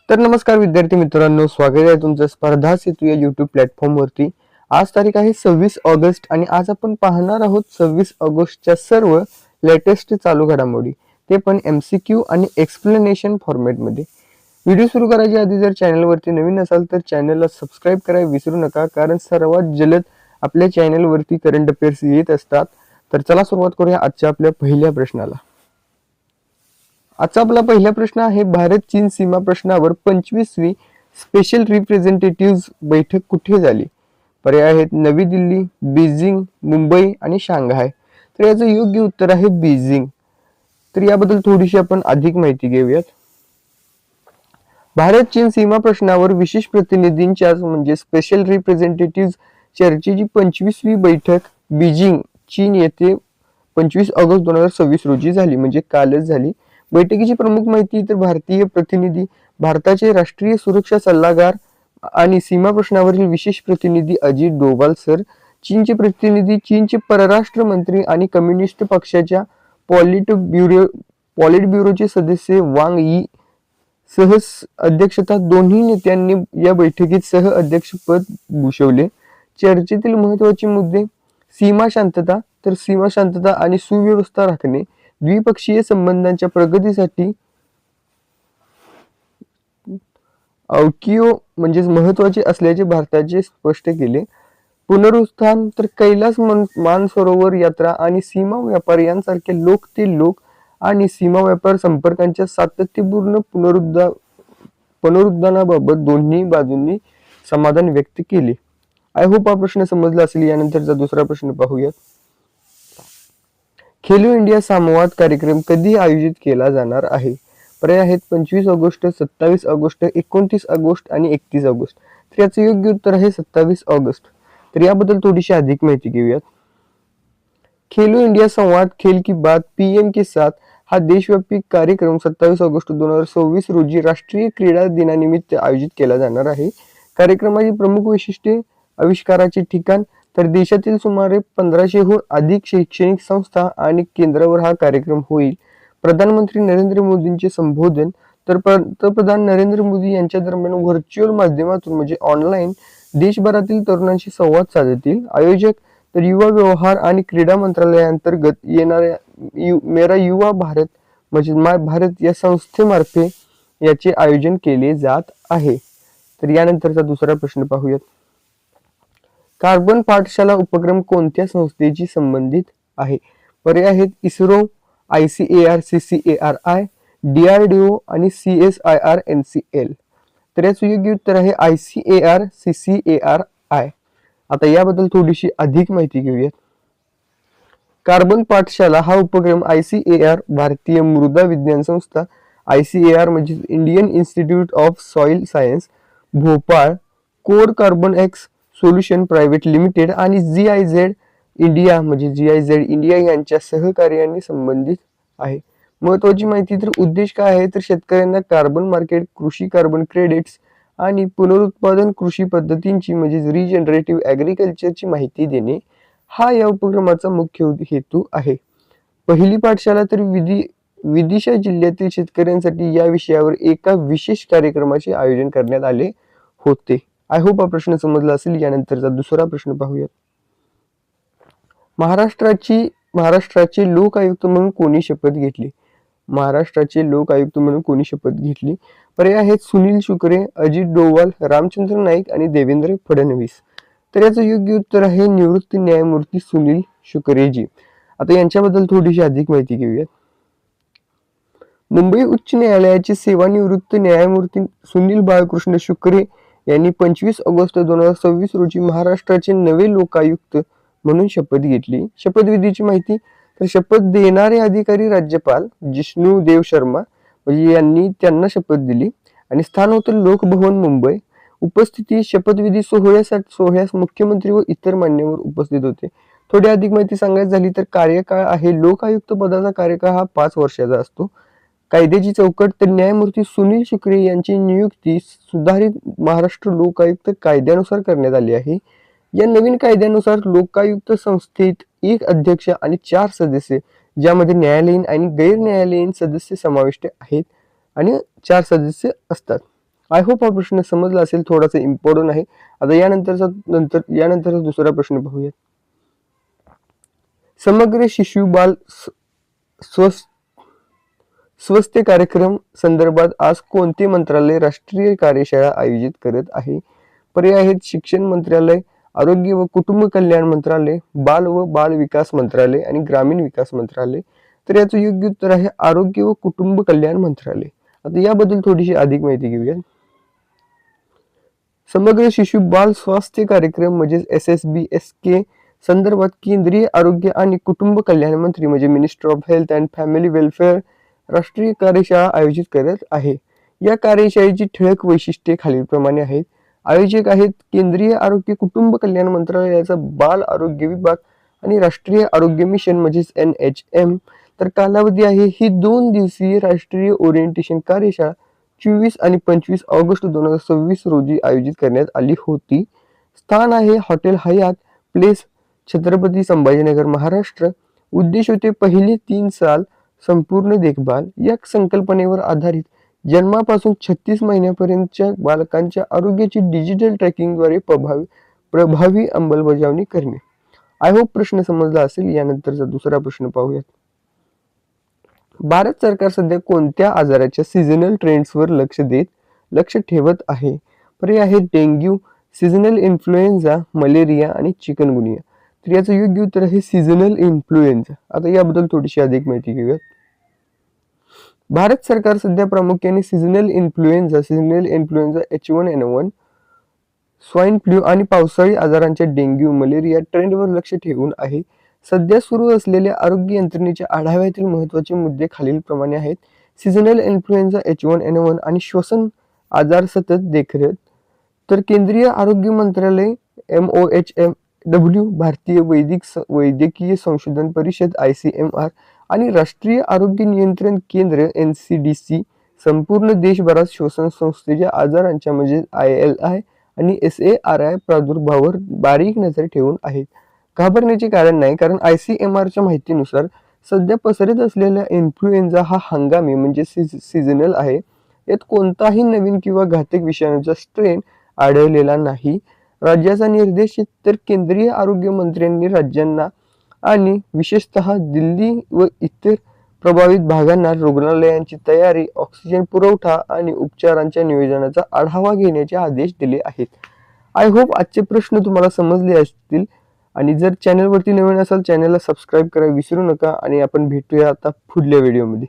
तर नमस्कार विद्यार्थी मित्रांनो, स्वागत आहे तुमचं स्पर्धा सेतू या यूट्यूब प्लॅटफॉर्मवरती. आज तारीख आहे 26 ऑगस्ट आणि आज आपण पाहणार आहोत 26 ऑगस्टच्या सर्व लेटेस्ट चालू घडामोडी, ते पण MCQ आणि एक्सप्लेनेशन फॉर्मॅटमध्ये. व्हिडिओ सुरू करायच्या आधी जर चॅनलवरती नवीन असाल तर चॅनलला सबस्क्राईब करायला विसरू नका, कारण सर्वात जलद आपल्या चॅनलवरती करंट अफेअर्स येत असतात. तर चला सुरुवात करूया आजच्या आपल्या पहिल्या प्रश्नाला. आजचा आपला पहिला प्रश्न आहे, भारत चीन सीमा प्रश्नावर 25वी स्पेशल रिप्रेझेंटेटिव्ह बैठक कुठे झाली? पर्याय आहेत नवी दिल्ली, बीजिंग, मुंबई आणि शांघाय. तर याचं योग्य उत्तर आहे बीजिंग. तर याबद्दल थोडीशी आपण अधिक माहिती घेऊयात. भारत चीन सीमा प्रश्नावर विशेष प्रतिनिधींच्या म्हणजे स्पेशल रिप्रेझेंटेटिव्ह चर्चेची 25वी बैठक बीजिंग चीन येथे 25 ऑगस्ट 2026 रोजी झाली, म्हणजे कालच झाली. बैठकीची प्रमुख माहिती तर भारतीय प्रतिनिधी, भारताचे राष्ट्रीय सुरक्षा सल्लागार आणि सीमा प्रश्नावरील विशेष प्रतिनिधी अजित डोवाल सर, चीनचे प्रतिनिधी, चीनचे परराष्ट्र मंत्री आणि कम्युनिस्ट पक्षाच्या पॉलिट ब्युरोचे सदस्य वांग यी सह अध्यक्षता दोन्ही नेत्यांनी या बैठकीत सह अध्यक्षपद भूषवले. चर्चेतील महत्वाचे मुद्दे सीमा शांतता, तर सीमा शांतता आणि सुव्यवस्था राखणे, द्विपक्षीय संबंधांच्या प्रगतीसाठी औकियो म्हणजे महत्वाचे असल्याचे भारताचे स्पष्ट केले. पुनरुत्थान, तर कैलास मानसरोवर यात्रा आणि सीमा व्यापार यांसारख्या लोक ते लोक आणि सीमा व्यापार संपर्कांच्या सातत्यपूर्ण पुनरुद्धानाबाबत दोन्ही बाजूंनी समाधान व्यक्त केले. आय होप हा प्रश्न समजला असेल. यानंतरचा दुसरा प्रश्न पाहूयात. खेलो इंडिया संवाद कार्यक्रम कधी आयोजित केला जाणार आहे? पर्याय आहेत 25 ऑगस्ट, 27 ऑगस्ट, 29 ऑगस्ट आणि 31 ऑगस्ट. तर याचं योग्य उत्तर आहे 27 ऑगस्ट. तर याबद्दल थोडीशी अधिक माहिती घेऊयात. खेलो इंडिया संवाद खेल की बात PM के साथ हा देशव्यापी कार्यक्रम 27 ऑगस्ट 2026 रोजी राष्ट्रीय क्रीडा दिनानिमित्त आयोजित केला जाणार आहे. कार्यक्रमाची प्रमुख वैशिष्ट्ये, आविष्काराचे ठिकाण, तर देशातील सुमारे 1500हून अधिक शैक्षणिक संस्था आणि केंद्रावर हा कार्यक्रम होईल. प्रधानमंत्री नरेंद्र मोदींचे संबोधन, तर पंतप्रधान नरेंद्र मोदी यांच्या दरम्यान व्हर्च्युअल माध्यमातून म्हणजे ऑनलाईन देशभरातील तरुणांशी संवाद साधतील. आयोजक तर युवा व्यवहार आणि क्रीडा मंत्रालयाअंतर्गत येणाऱ्या मेरा युवा भारत म्हणजे माय भारत या संस्थेमार्फे याचे आयोजन केले जात आहे. तर यानंतरचा दुसरा प्रश्न पाहूयात. कार्बन पाठशाला उपक्रम कोणत्या संस्थेशी संबंधित आहे? पर्याय आहेत इस्रो, ICAR CCARI, DRDO आणि CSIR NCL. तर याचं योग्य उत्तर आहे ICAR CCARI. आता याबद्दल थोडीशी अधिक माहिती घेऊयात. कार्बन पाठशाला हा उपक्रम ICAR भारतीय मृदा विज्ञान संस्था, ICAR म्हणजे Indian institute of soil science Bhopal, core carbon x solution private limited आणि GIZ इंडिया म्हणजे GIZ इंडिया यांच्या सहकार्याने संबंधित आहे. महत्वाची माहिती, तर उद्देश काय आहे, तर शेतकऱ्यांना कार्बन मार्केट, कृषी कार्बन क्रेडिट्स आणि पुनरुत्पादन कृषी पद्धतींची म्हणजे रिजनरेटिव्ह ॲग्रिकल्चरची माहिती देणे हा या उपक्रमाचा मुख्य हेतू आहे. पहिली पाठशाला तर विदिशा जिल्ह्यातील शेतकऱ्यांसाठी या विषयावर एका विशेष कार्यक्रमाचे आयोजन करण्यात आले होते. आय होप हा प्रश्न समजला असेल. यानंतरचा दुसरा प्रश्न पाहूयात. महाराष्ट्राचे लोक आयुक्त म्हणून कोणी शपथ घेतली? महाराष्ट्राचे लोक आयुक्त म्हणून कोणी शपथ घेतली? पर्याय आहेत सुनील शुक्रे, अजित डोवाल, रामचंद्र नाईक आणि देवेंद्र फडणवीस. तर याचं योग्य उत्तर आहे निवृत्त न्यायमूर्ती सुनील शुक्रेजी. आता यांच्याबद्दल थोडीशी अधिक माहिती घेऊयात. मुंबई उच्च न्यायालयाचे सेवानिवृत्त न्यायमूर्ती सुनील बाळकृष्ण शुक्रे यांनी 25 ऑगस्ट 2026 रोजी महाराष्ट्राचे नवे लोकायुक्त म्हणून शपथ घेतली. शपथविधीची माहिती, तर शपथ देणारे अधिकारी राज्यपाल जिष्णू देव शर्मा म्हणजे यांनी त्यांना शपथ दिली आणि स्थान होतं लोकभवन मुंबई. उपस्थिती शपथविधी सोहळ्यास मुख्यमंत्री व इतर मान्यवर उपस्थित होते. थोडी अधिक माहिती सांगायची झाली तर कार्यकाळ आहे, लोकायुक्त पदाचा कार्यकाळ हा 5 वर्षाचा असतो. कायद्याची चौकट, तर न्यायमूर्ती सुनील शुक्रे यांची नियुक्ती सुधारित महाराष्ट्र लोकायुक्त कायद्यानुसार करण्यात आली आहे. या नवीन कायद्यानुसार लोकायुक्त संस्थेत 1 अध्यक्ष आणि 4 सदस्य, ज्यामध्ये न्यायालयीन आणि गैर न्यायालयीन सदस्य समाविष्ट आहेत आणि 4 सदस्य असतात. आय होप हा प्रश्न समजला असेल, थोडासा इम्पॉर्टंट आहे. आता यानंतरचा दुसरा प्रश्न पाहूया. समग्र शिशु बाल स्वस्थ कार्यक्रम संदर्भात आज कोणते मंत्रालय राष्ट्रीय कार्यशाळा आयोजित करत आहे? पर्याय आहेत शिक्षण मंत्रालय, आरोग्य व कुटुंब कल्याण मंत्रालय, बाल व बाल विकास मंत्रालय आणि ग्रामीण विकास मंत्रालय. तर याचं योग्य उत्तर आहे आरोग्य व कुटुंब कल्याण मंत्रालय. आता याबद्दल थोडीशी अधिक माहिती घेऊया. समग्र शिशु बाल स्वास्थ्य कार्यक्रम म्हणजे SSBSK संदर्भात केंद्रीय आरोग्य आणि कुटुंब कल्याण मंत्री म्हणजे minister of health and family welfare राष्ट्रीय कार्यशाळा आयोजित करत आहे. या कार्यशाळेची ठळक वैशिष्ट्ये खालीलप्रमाणे आहेत. आयोजक आहेत केंद्रीय आरोग्य कुटुंब कल्याण मंत्रालयाचा बाल आरोग्य विभाग आणि राष्ट्रीय आरोग्य मिशन म्हणजेच NHM. तर कालावधी आहे ही 2 दिवसीय राष्ट्रीय ओरिएंटेशन कार्यशाळा 24 आणि 25 ऑगस्ट 2026 रोजी आयोजित करण्यात आली होती. स्थान आहे हॉटेल हयात प्लेस, छत्रपती संभाजीनगर, महाराष्ट्र. उद्देश होते पहिले 3 साल संपूर्ण देखभाल. या संकल्पनेवर आधारित जन्मापासून 36 महिन्यापर्यंतच्या बालकांच्या आरोग्याची डिजिटल ट्रॅकिंगद्वारे प्रभावी अंमलबजावणी करणे. आय होप प्रश्न समजला असेल. यानंतरचा दुसरा प्रश्न पाहूयात. भारत सरकार सध्या कोणत्या आजाराच्या सीझनल ट्रेंड्सवर लक्ष ठेवत आहे? पर्याय आहेत डेंग्यू, सीझनल इन्फ्लुएन्झा, मलेरिया आणि चिकनगुनिया. तर याचं योग्य उत्तर आहे सीझनल इन्फ्लुएन्झा. आता याबद्दल थोडीशी अधिक माहिती घेऊयात. भारत सरकार सध्या प्रामुख्याने seasonal influenza H1N1, swine flu आणि पावसाळी आजारांच्या डेंग्यू, मलेरिया ट्रेंडवर लक्ष ठेवून आहे. सध्या सुरू असलेल्या आरोग्य यंत्रणेच्या आढाव्यातील महत्त्वाचे मुद्दे खालीलप्रमाणे आहेत. सीझनल इन्फ्लुएन्झा H1N1 आणि श्वसन आजार सतत देखरेख. तर केंद्रीय आरोग्य मंत्रालय MOHMW, भारतीय वैद्यकीय संशोधन परिषद ICMR आणि राष्ट्रीय आरोग्य नियंत्रण केंद्र NCDC संपूर्ण देशभरात श्वसन संस्थेच्या आजारांच्या म्हणजे ILI आणि SARI प्रादुर्भावावर बारीक नजर ठेवून आहेत. घाबरण्याचे कारण नाही, कारण ICMRच्या माहितीनुसार सध्या पसरत असलेला इन्फ्लुएन्झा हा हंगामी म्हणजे सीझनल आहे. यात कोणताही नवीन किंवा घातक विषाणूचा स्ट्रेन आढळलेला नाही. राज्याचा निर्देश तर केंद्रीय आरोग्य मंत्र्यांनी राज्यांना आणि विशेषतः दिल्ली व इतर प्रभावित भागांना रुग्णालयांची तयारी, ऑक्सिजन पुरवठा आणि उपचारांच्या नियोजनाचा आढावा घेण्याचे आदेश दिले आहेत. आय होप आजचे प्रश्न तुम्हाला समजले असतील. आणि जर चॅनलवरती नवीन असाल चॅनलला सबस्क्राईब करायला विसरू नका. आणि आपण भेटूया आता पुढल्या व्हिडिओमध्ये.